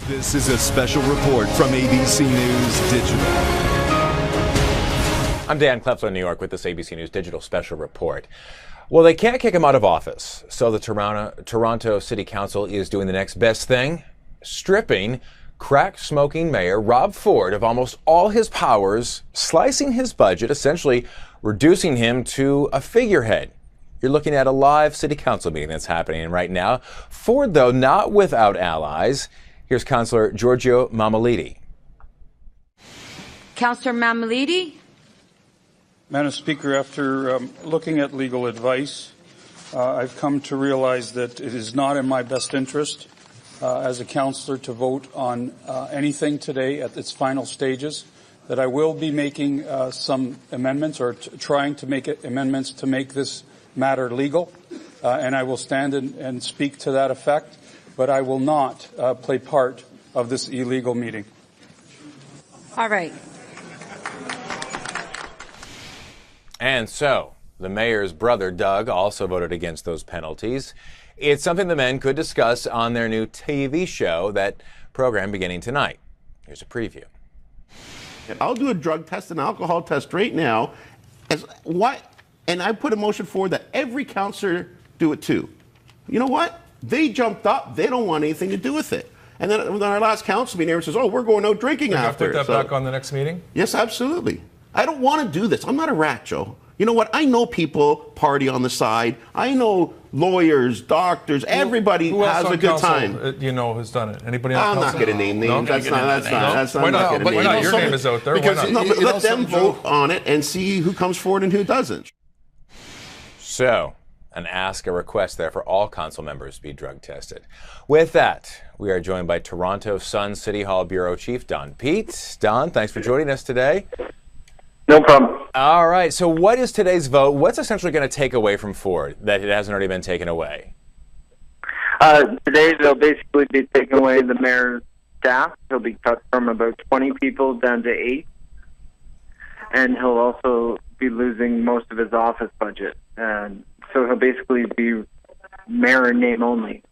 This is a special report from ABC News Digital. I'm Dan Klefler in New York with this ABC News Digital special report. Well, they can't kick him out of office, so the Toronto City Council is doing the next best thing, stripping crack-smoking Mayor Rob Ford of almost all his powers, slicing his budget, essentially reducing him to a figurehead. You're looking at a live City Council meeting that's happening right now. Ford, though, not without allies. Here's Councillor Giorgio Mammoliti. Councillor Mammoliti. Madam Speaker, after looking at legal advice, I've come to realize that it is not in my best interest as a councillor to vote on anything today at its final stages, that I will be making some amendments or trying to make amendments to make this matter legal, and I will stand and speak to that effect, but I will not play part of this illegal meeting. All right. And so, the mayor's brother, Doug, also voted against those penalties. It's something the men could discuss on their new TV show, that program beginning tonight. Here's a preview. I'll do a drug test and alcohol test right now. And I put a motion forward that every councillor do it too. You know what? They jumped up. They don't want anything to do with it. And then on our last council meeting, everyone says, "Oh, we're going out drinking after." Put that back on the next meeting? Yes, absolutely. I don't want to do this. I'm not a rat, Joe. You know what? I know people party on the side. I know lawyers, doctors. Everybody has a good time. You know who's done it? Anybody on I'm council? not going to name names. That's not. Why not? Your name is out there. Why not? No, but let them vote on it and see who comes forward and who doesn't. So, a request there for all council members to be drug tested. With that, we are joined by Toronto Sun City Hall Bureau Chief Don Peet. Don, thanks for joining us today. No problem. All right, so what is today's vote? What's essentially going to take away from Ford that it hasn't already been taken away? Today they'll basically be taking away the mayor's staff. He'll be cut from about 20 people down to 8. And he'll also be losing most of his office budget. So he'll basically be mayor in name only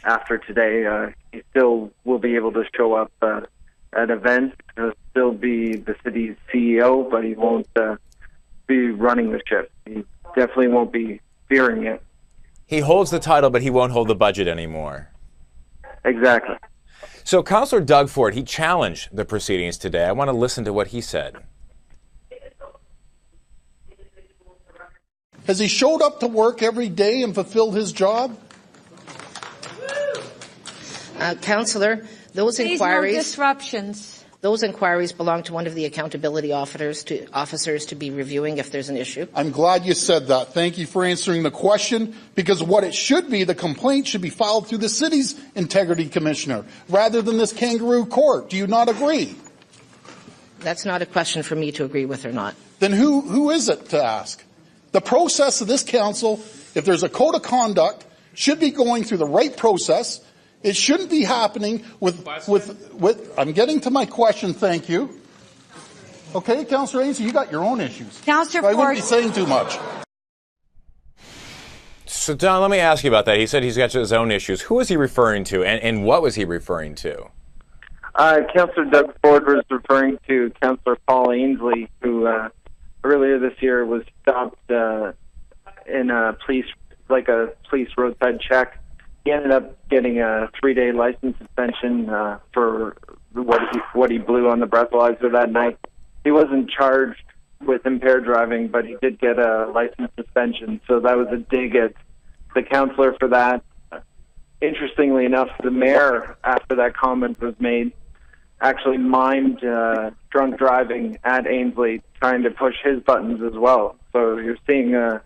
after today. He still will be able to show up at events. He'll still be the city's CEO, but he won't be running the ship. He definitely won't be steering it. He holds the title, but he won't hold the budget anymore. Exactly. So Councillor Doug Ford, he challenged the proceedings today. I want to listen to what he said. Has he showed up to work every day and fulfilled his job? Councillor, those Please, inquiries. no disruptions. Those inquiries belong to one of the accountability officers to be reviewing if there's an issue. I'm glad you said that. Thank you for answering the question, because what it should be, the complaint should be filed through the city's integrity commissioner rather than this kangaroo court. Do you not agree? That's not a question for me to agree with or not. Then who is it to ask? The process of this council, if there's a code of conduct, should be going through the right process. It shouldn't be happening with I'm getting to my question, thank you. Okay, Councillor Ainsley, you got your own issues. Councillor I Ford. wouldn't be saying too much. So, Don, let me ask you about that. He said he's got his own issues. Who was he referring to, and what was he referring to? Councillor Doug Ford was referring to Councillor Paul Ainsley, who earlier this year was stopped in a police roadside check. He ended up getting a 3-day license suspension for what he blew on the breathalyzer that night. He wasn't charged with impaired driving, but he did get a license suspension. So that was a dig at the councillor for that. Interestingly enough, the mayor, after that comment was made, actually mimed drunk driving at Ainsley, trying to push his buttons as well. So you're seeing a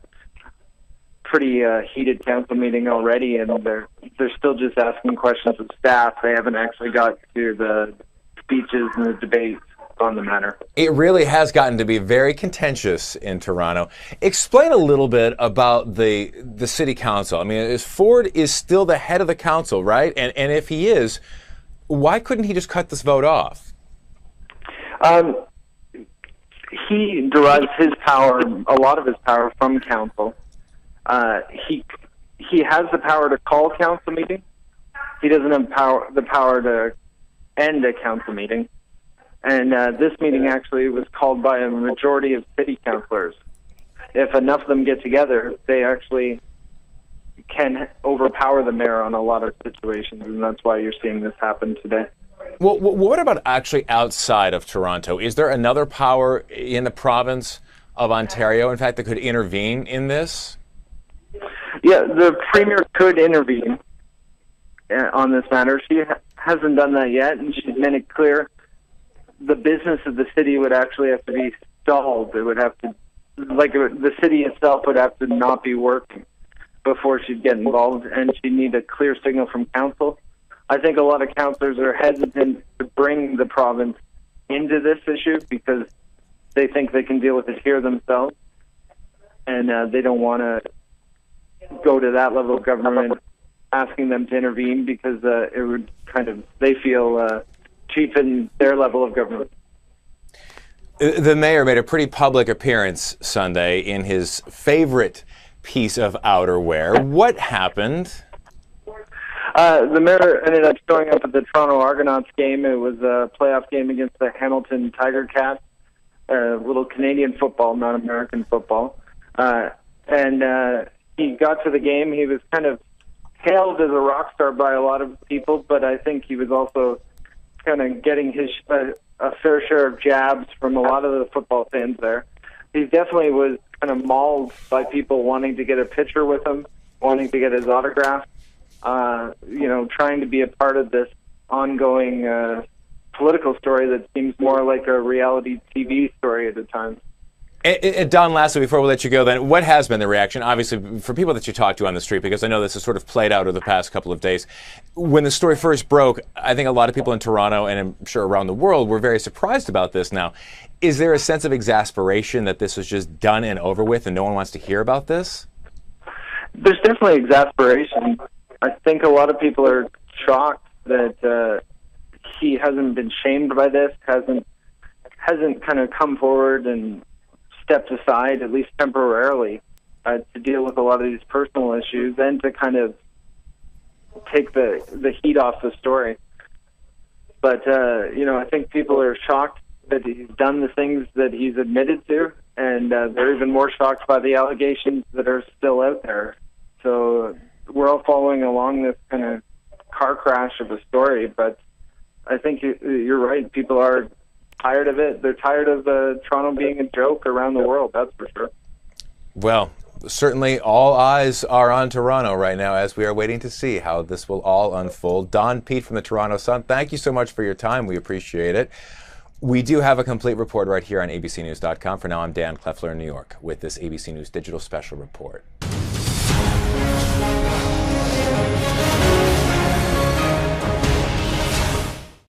pretty heated council meeting already, and they're still just asking questions of staff. They haven't actually got to the speeches and the debates on the matter. It really has gotten to be very contentious in Toronto. Explain a little bit about the city council. I mean, Ford is still the head of the council, right? And if he is, why couldn't he just cut this vote off? He derives his power, a lot of his power, from council. He has the power to call council meetings. he doesn't have the power to end a council meeting. And this meeting actually was called by a majority of city councillors. If enough of them get together, they actually can overpower the mayor on a lot of situations, and that's why you're seeing this happen today. Well, what about actually outside of Toronto? Is there another power in the province of Ontario, in fact, that could intervene in this? Yeah, the premier could intervene on this matter. She hasn't done that yet, and she's made it clear the business of the city would actually have to be stalled. It would have to, the city itself would have to not be working before she'd get involved, and she'd need a clear signal from council. I think a lot of councillors are hesitant to bring the province into this issue because they think they can deal with it here themselves, and they don't want to go to that level of government asking them to intervene because it would they feel cheapen their level of government. The mayor made a pretty public appearance Sunday in his favorite piece of outerwear. What happened? The mayor ended up showing up at the Toronto Argonauts game. It was a playoff game against the Hamilton Tiger Cats, little Canadian football, not American football. And he got to the game. He was kind of hailed as a rock star by a lot of people, but I think he was also kind of getting his a fair share of jabs from a lot of the football fans there. He definitely was kind of mauled by people wanting to get a picture with him, wanting to get his autograph, trying to be a part of this ongoing political story that seems more like a reality TV story at the time. And Don, lastly, before we let you go, then, what has been the reaction, obviously, for people that you talk to on the street, because I know this has sort of played out over the past couple of days. When the story first broke, I think a lot of people in Toronto, and I'm sure around the world, were very surprised about this now. Is there a sense of exasperation that this was just done and over with and no one wants to hear about this? There's definitely exasperation. I think a lot of people are shocked that he hasn't been shamed by this, hasn't kind of come forward and stepped aside, at least temporarily, to deal with a lot of these personal issues and to kind of take the heat off the story. But, I think people are shocked that he's done the things that he's admitted to, and they're even more shocked by the allegations that are still out there. So we're all following along this kind of car crash of a story, but I think you're right. People are tired of it. They're tired of Toronto being a joke around the world, that's for sure. Well, certainly all eyes are on Toronto right now as we are waiting to see how this will all unfold. Don Pete from the Toronto Sun, thank you so much for your time. We appreciate it. We do have a complete report right here on abcnews.com. For now, I'm Dan Kleffler in New York with this ABC News Digital Special Report.